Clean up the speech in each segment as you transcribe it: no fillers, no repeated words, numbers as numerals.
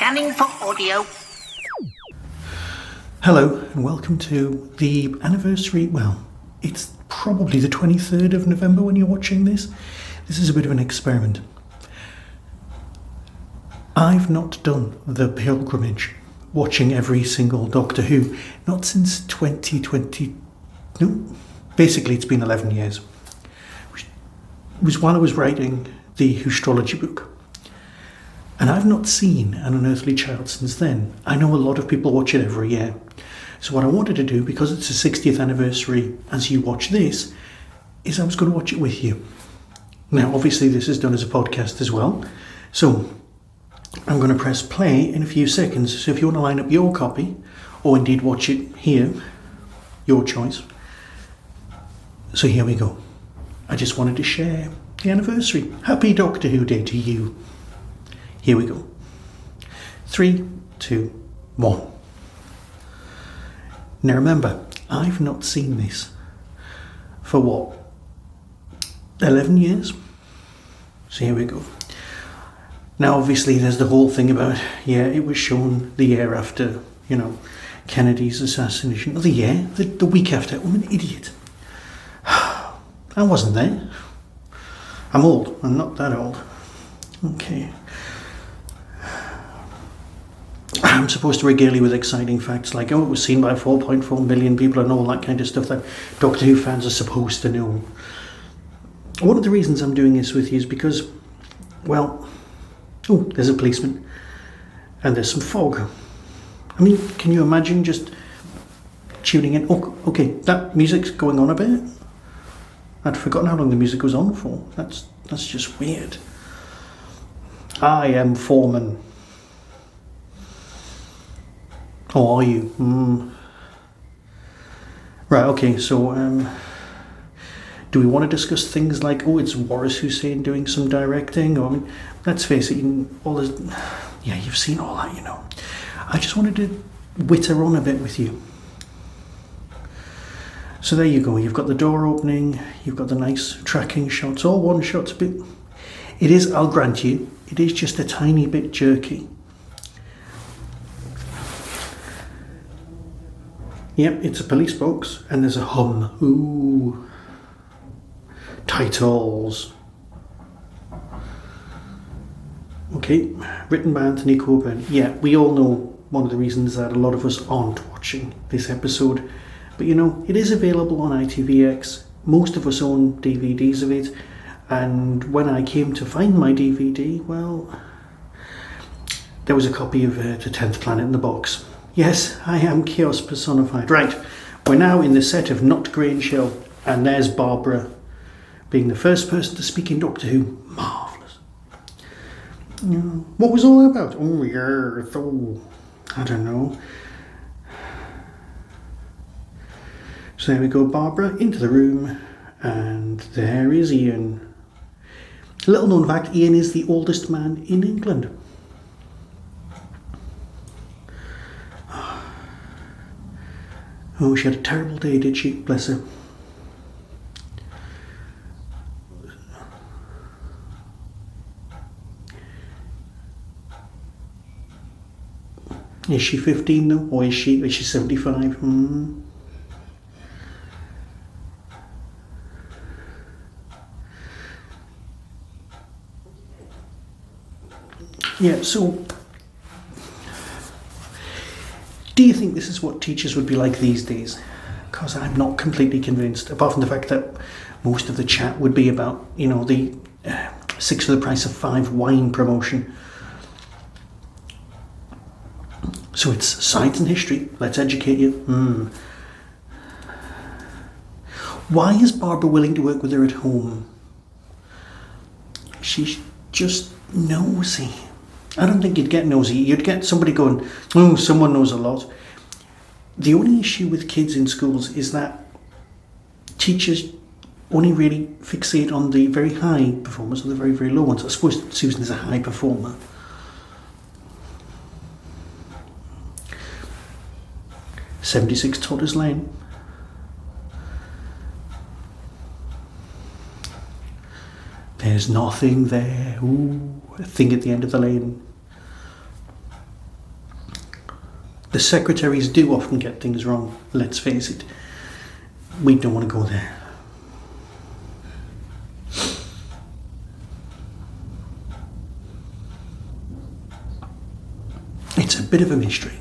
Scanning for audio. Hello and welcome to the anniversary, well, it's probably the 23rd of November when you're watching this. This is a bit of an experiment. I've not done the pilgrimage, watching every single Doctor Who, not since 2020, no, basically it's been 11 years. It was while I was writing the Whostrology book. And I've not seen An Unearthly Child since then. I know a lot of people watch it every year. So what I wanted to do, because it's the 60th anniversary as you watch this, is I was going to watch it with you. Now, obviously this is done as a podcast as well. So I'm going to press play in a few seconds. So if you want to line up your copy, or indeed watch it here, your choice. So here we go. I just wanted to share the anniversary. Happy Doctor Who Day to you. Here we go. 3, 2, 1. Now remember, I've not seen this for what? 11 years? So here we go. Now obviously there's the whole thing about, it was shown the year after, Kennedy's assassination. The week after. I'm an idiot. I wasn't there. I'm old. I'm not that old. Okay. I'm supposed to regale you with exciting facts like, it was seen by 4.4 million people and all that kind of stuff that Doctor Who fans are supposed to know. One of the reasons I'm doing this with you is because, there's a policeman and there's some fog. I mean, can you imagine just tuning in? Oh, okay, that music's going on a bit. I'd forgotten how long the music was on for. That's just weird. I am Foreman. How are you? Right, okay, so do we want to discuss things like, it's Waris Hussein doing some directing? Or, let's face it, you've seen all that, I just wanted to witter on a bit with you. So there you go, you've got the door opening, you've got the nice tracking shots, all one shots, but it is, I'll grant you, it is just a tiny bit jerky. Yep, it's a police box, and there's a hum. Ooh. Titles. Okay, written by Anthony Coburn. Yeah, we all know one of the reasons that a lot of us aren't watching this episode. But it is available on ITVX. Most of us own DVDs of it. And when I came to find my DVD, there was a copy of The 10th Planet in the box. Yes, I am chaos personified. Right, we're now in the set of Not Grange Hill, and there's Barbara being the first person to speak in Doctor Who. Marvellous. What was all that about? Oh, the Earth. Oh, I don't know. So there we go, Barbara into the room, and there is Ian. Little known fact, Ian is the oldest man in England. Oh, she had a terrible day, did she? Bless her. Is she 15 though? Or is she 75? Yeah, so do you think this is what teachers would be like these days? Because I'm not completely convinced, apart from the fact that most of the chat would be about, the 6 for the price of 5 wine promotion. So it's science and history. Let's educate you. Why is Barbara willing to work with her at home? She's just nosy. I don't think you'd get nosy. You'd get somebody going, someone knows a lot. The only issue with kids in schools is that teachers only really fixate on the very high performers or the very, very low ones. I suppose Susan is a high performer. "76 Todders Lane." There's nothing there. Ooh, a thing at the end of the lane. The secretaries do often get things wrong, let's face it. We don't want to go there. It's a bit of a mystery.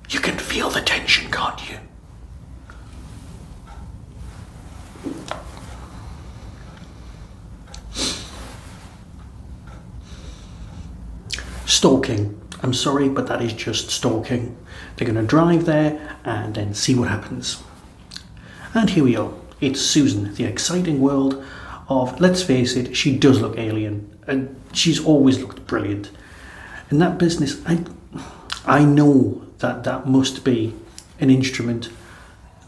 You can feel the tension, can't you? Stalking. I'm sorry, but that is just stalking. They're going to drive there and then see what happens. And here we are. It's Susan, the exciting world of, let's face it, she does look alien. And she's always looked brilliant. In that business, I know that must be an instrument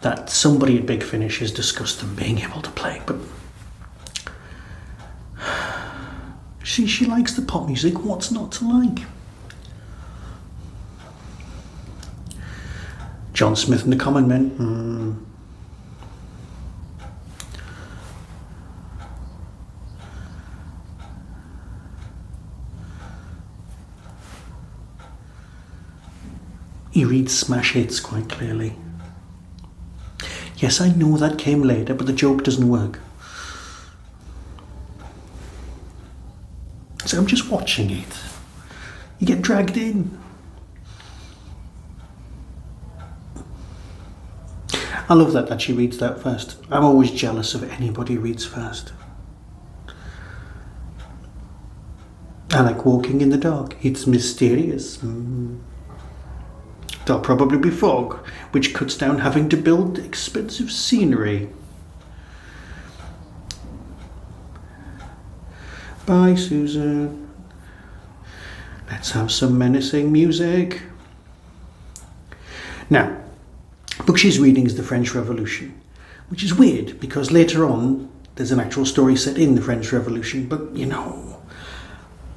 that somebody at Big Finish has discussed them being able to play. But she likes the pop music. What's not to like? John Smith and the Common Men. He reads smash hits quite clearly. Yes, I know that came later, but the joke doesn't work. So I'm just watching it. You get dragged in. I love that she reads that first. I'm always jealous of anybody who reads first. I like walking in the dark. It's mysterious. There'll probably be fog, which cuts down having to build expensive scenery. Bye, Susan. Let's have some menacing music. Now, the book she's reading is The French Revolution, which is weird because later on there's an actual story set in the French Revolution, but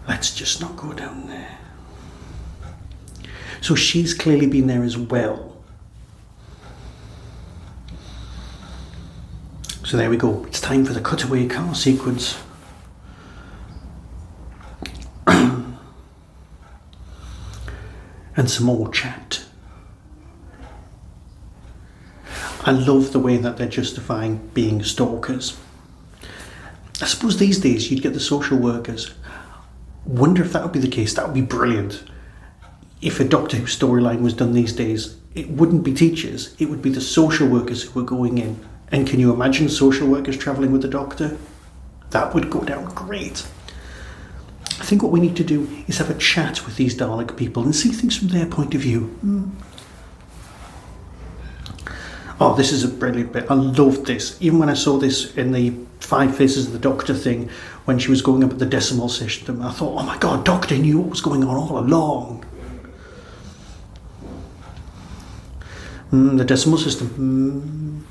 let's just not go down there. So she's clearly been there as well. So there we go. It's time for the cutaway car sequence. And some more chat. I love the way that they're justifying being stalkers. I suppose these days you'd get the social workers. Wonder if that would be the case. That would be brilliant. If a Doctor Who storyline was done these days, it wouldn't be teachers, it would be the social workers who were going in. And can you imagine social workers travelling with the Doctor? That would go down great. I think what we need to do is have a chat with these Dalek people and see things from their point of view. Oh, this is a brilliant bit. I loved this. Even when I saw this in the Five Faces of the Doctor thing, when she was going up at the decimal system, I thought, oh my God, Doctor knew what was going on all along. The decimal system.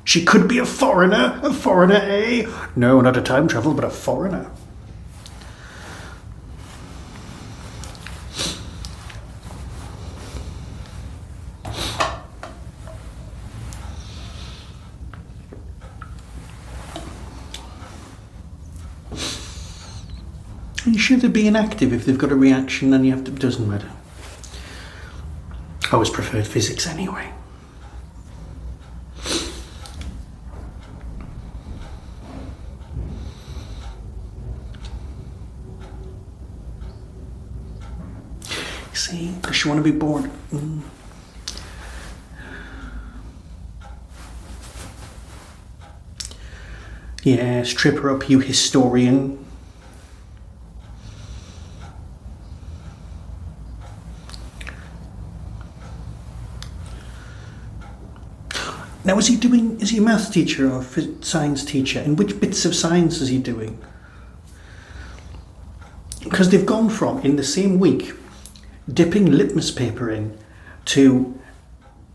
She could be a foreigner, eh? No, not a time travel, but a foreigner. Are you sure they're being active if they've got a reaction and you have to... Doesn't matter. I always preferred physics anyway. See, does she want to be bored? Yes, trip her up, you historian. Now, is he a maths teacher or a science teacher? And which bits of science is he doing? Because they've gone from, in the same week, dipping litmus paper in to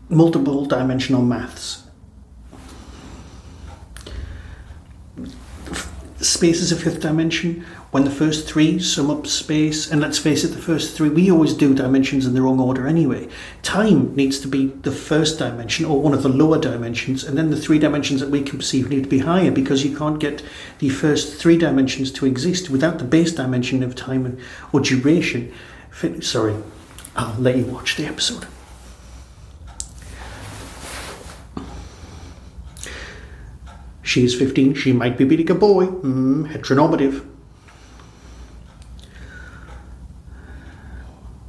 multiple dimensional maths. space is a fifth dimension when the first three sum up space, and let's face it, the first three, we always do dimensions in the wrong order anyway. Time needs to be the first dimension or one of the lower dimensions, and then the three dimensions that we can perceive need to be higher, because you can't get the first three dimensions to exist without the base dimension of time or duration. Sorry, I'll let you watch the episode. She is 15, she might be beating a boy. Heteronormative.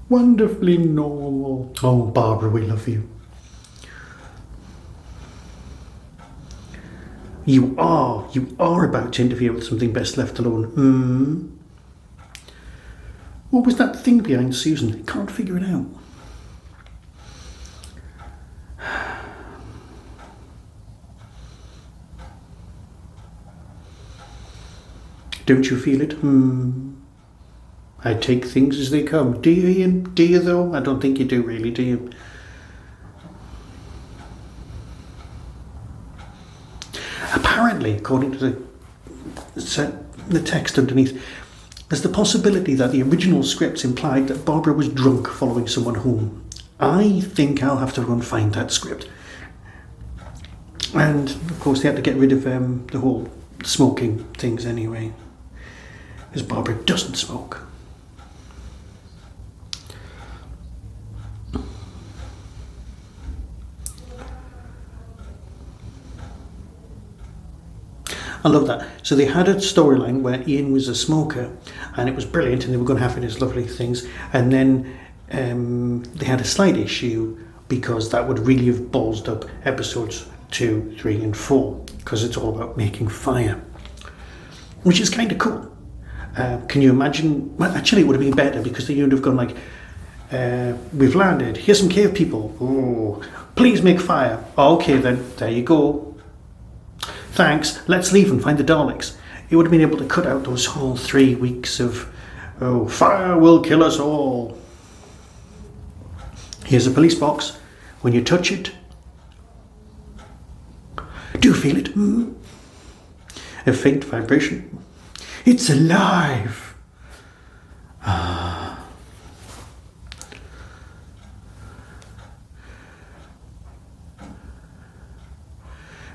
Wonderfully normal. Oh, Barbara, we love you. You are about to interfere with something best left alone. What was that thing behind Susan? I can't figure it out. Don't you feel it? I take things as they come. Do you, Ian? Do you, though? I don't think you do, really, do you? Apparently, according to the text underneath, there's the possibility that the original scripts implied that Barbara was drunk following someone home. I think I'll have to go and find that script. And, of course, they had to get rid of the whole smoking things anyway, because Barbara doesn't smoke. I love that. So they had a storyline where Ian was a smoker, and it was brilliant, and they were going to have his lovely things. And then they had a slight issue, because that would really have ballsed up episodes 2, 3, and 4, because it's all about making fire, which is kind of cool. Can you imagine? Well, actually, it would have been better, because they would have gone like, "We've landed. Here's some cave people. Oh, please make fire." Okay, then there you go. Thanks, let's leave and find the Daleks. He would have been able to cut out those whole 3 weeks of, "Oh, fire will kill us all." Here's a police box. When you touch it, do you feel it? A faint vibration. It's alive.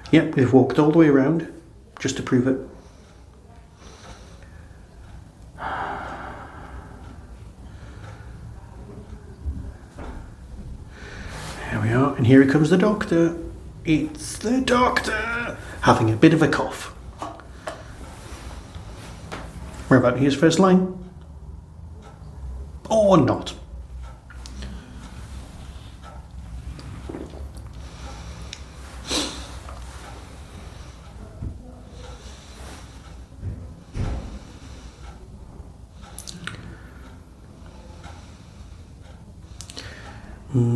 Yep, they've walked all the way around just to prove it. There we are, and here comes the doctor. It's the doctor having a bit of a cough. We're about to hear his first line. Or not.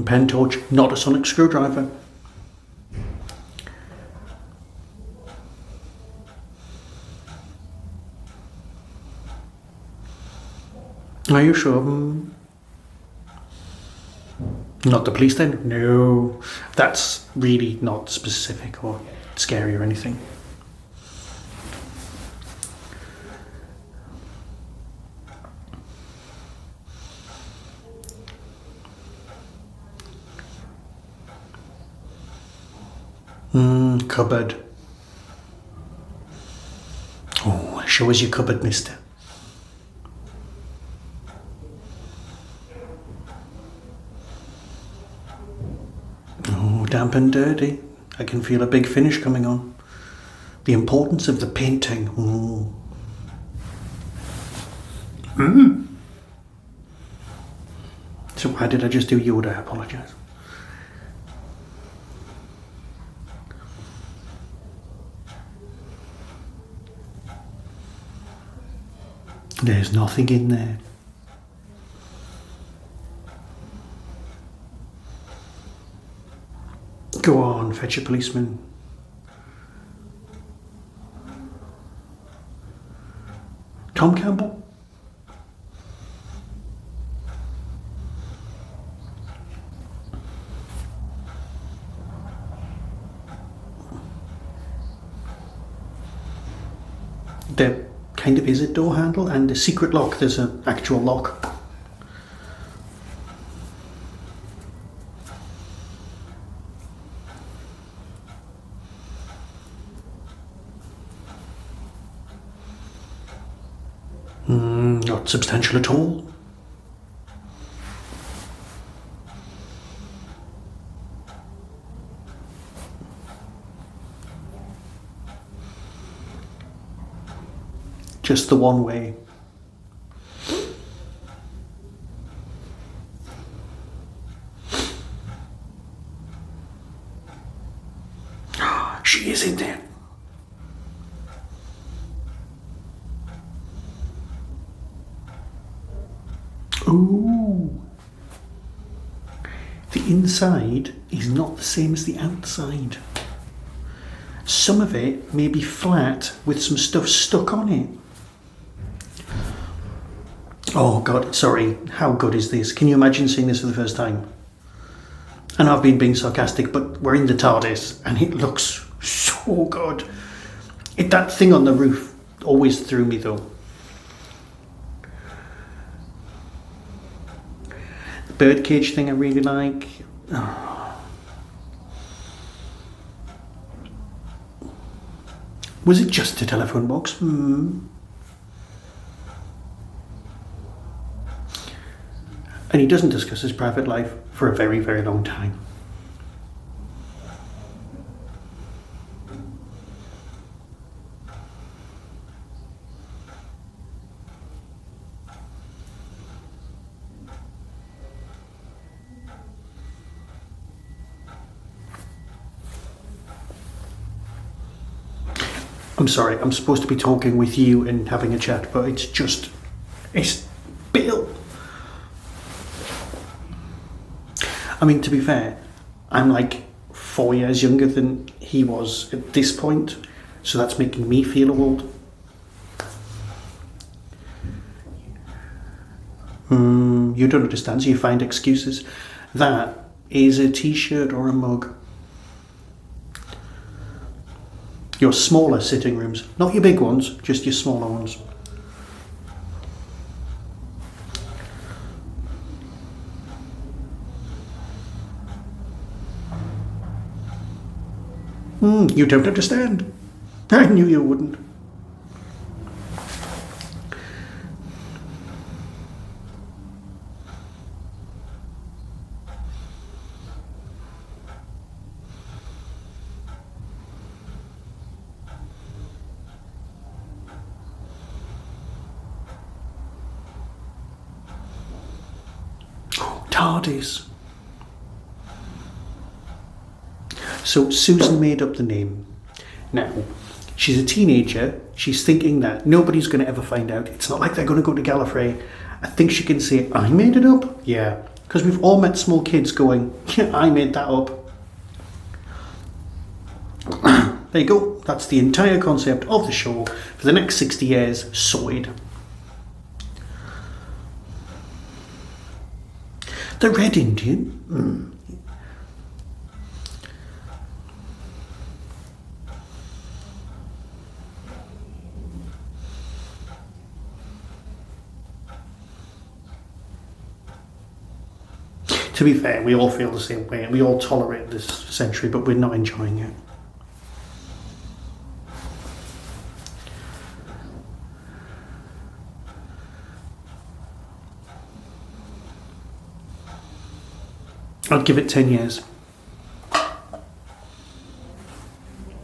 Pen torch, not a sonic screwdriver. Are you sure? Not the police then? No. That's really not specific or scary or anything. Cupboard. Oh, show us your cupboard, mister. Oh, damp and dirty. I can feel a big finish coming on. The importance of the painting. So why did I just do Yoda? I apologise. There's nothing in there. Go on, fetch a policeman. Tom Campbell? there kind of is a door handle and a secret lock. There's an actual lock. Not substantial at all. Just the one way. She is in there. Ooh. The inside is not the same as the outside. Some of it may be flat with some stuff stuck on it. Oh God, sorry, how good is this? Can you imagine seeing this for the first time? And I've been being sarcastic, but we're in the TARDIS and it looks so good. That thing on the roof always threw me though. The birdcage thing I really like. Oh. Was it just a telephone box? And he doesn't discuss his private life for a very, very long time. I'm sorry, I'm supposed to be talking with you and having a chat, but it's Bill. I mean, to be fair, I'm like 4 years younger than he was at this point, so that's making me feel old. You don't understand, so you find excuses. That is a t-shirt or a mug. Your smaller sitting rooms, not your big ones, just your smaller ones. You don't understand. I knew you wouldn't. TARDIS. So Susan made up the name. Now, she's a teenager. She's thinking that nobody's going to ever find out. It's not like they're going to go to Gallifrey. I think she can say, I made it up. Yeah, because we've all met small kids going, yeah, I made that up. There you go. That's the entire concept of the show for the next 60 years. Sorted. The Red Indian. To be fair, we all feel the same way and we all tolerate this century, but we're not enjoying it. I'd give it 10 years.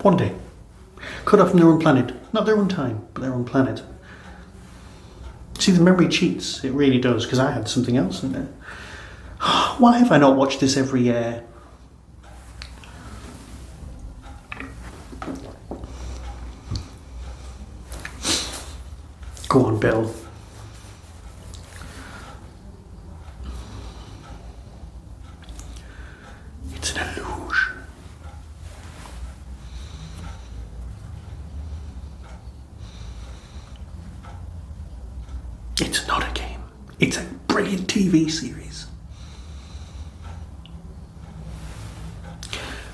One day. Cut off from their own planet. Not their own time, but their own planet. See, the memory cheats. It really does, because I had something else in there. Why have I not watched this every year? Go on, Bill. It's an illusion. It's not a game. It's a brilliant TV series.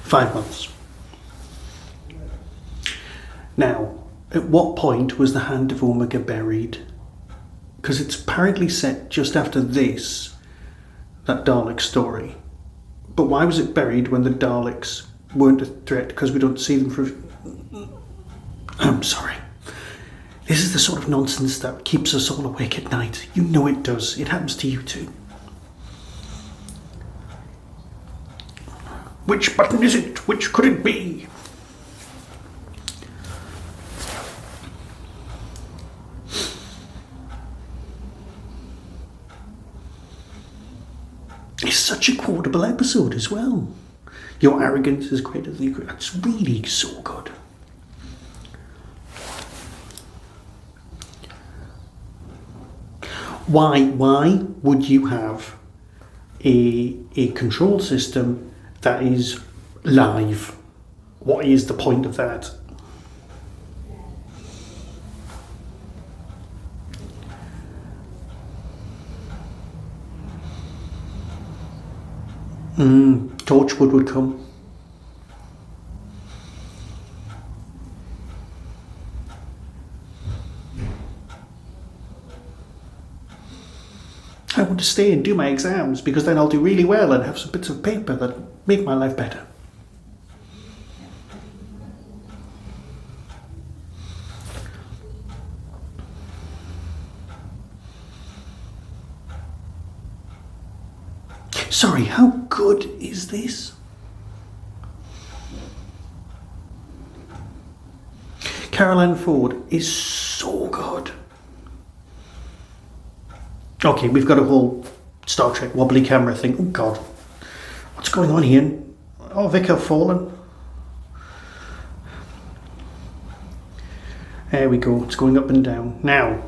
5 months. Now, At what point was the Hand of Omega buried? Because it's apparently set just after this, that Dalek story. But why was it buried when the Daleks weren't a threat? Because we don't see them for... I'm sorry. This is the sort of nonsense that keeps us all awake at night. You know it does. It happens to you too. Which button is it? Which could it be? It's such a quotable episode as well. Your arrogance is greater than you. It's really so good. Why would you have a control system that is live? What is the point of that? Torchwood would come. I want to stay and do my exams because then I'll do really well and have some bits of paper that make my life better. Sorry, how good is this? Caroline Ford is so good. Okay, we've got a whole Star Trek wobbly camera thing. Oh God, what's going on here? Oh, Vic have fallen. There we go, it's going up and down. Now,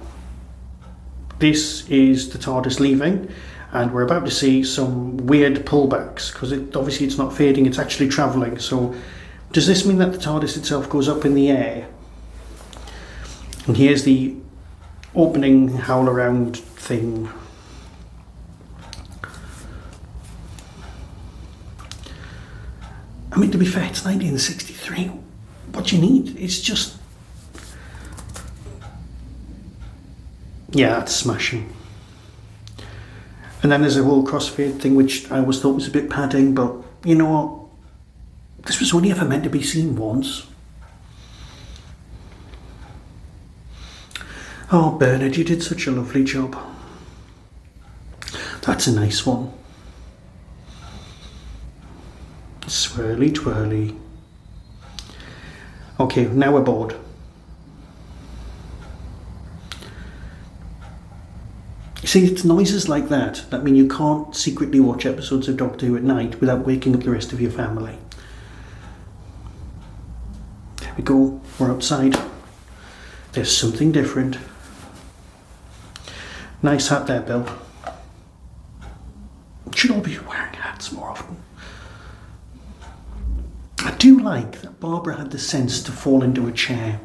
this is the TARDIS leaving, and we're about to see some weird pullbacks, because obviously it's not fading, it's actually travelling. So, does this mean that the TARDIS itself goes up in the air? And here's the opening howl around thing. I mean, to be fair, it's 1963. What do you need? It's just... Yeah, that's smashing. And then there's a whole crossfade thing, which I always thought was a bit padding, but you know what? This was only ever meant to be seen once. Oh, Bernard, you did such a lovely job. That's a nice one. Swirly twirly. Okay, now we're bored. You see, it's noises like that mean you can't secretly watch episodes of Doctor Who at night without waking up the rest of your family. There we go, we're outside. There's something different. Nice hat there, Bill. Should all be wearing hats more often. I do like that Barbara had the sense to fall into a chair.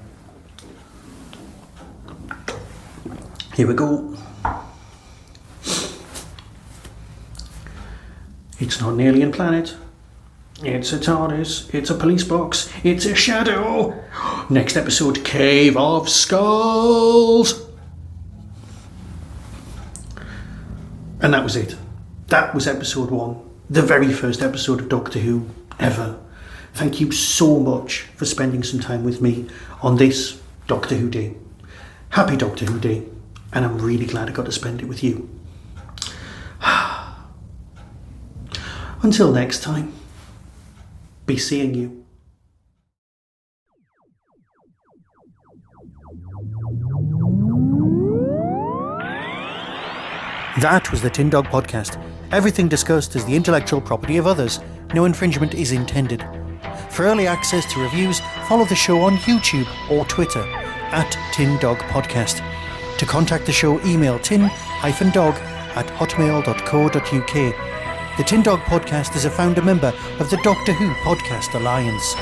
Here we go. It's not an alien planet. It's a TARDIS. It's a police box. It's a shadow. Next episode, Cave of Skulls. And that was it. That was episode 1. The very first episode of Doctor Who ever. Thank you so much for spending some time with me on this Doctor Who Day. Happy Doctor Who Day. And I'm really glad I got to spend it with you. Until next time, be seeing you. That was the Tin Dog Podcast. Everything discussed is the intellectual property of others. No infringement is intended. For early access to reviews, follow the show on YouTube or Twitter @TinDogPodcast. To contact the show, email tin-dog@hotmail.co.uk. The Tin Dog Podcast is a founder member of the Doctor Who Podcast Alliance.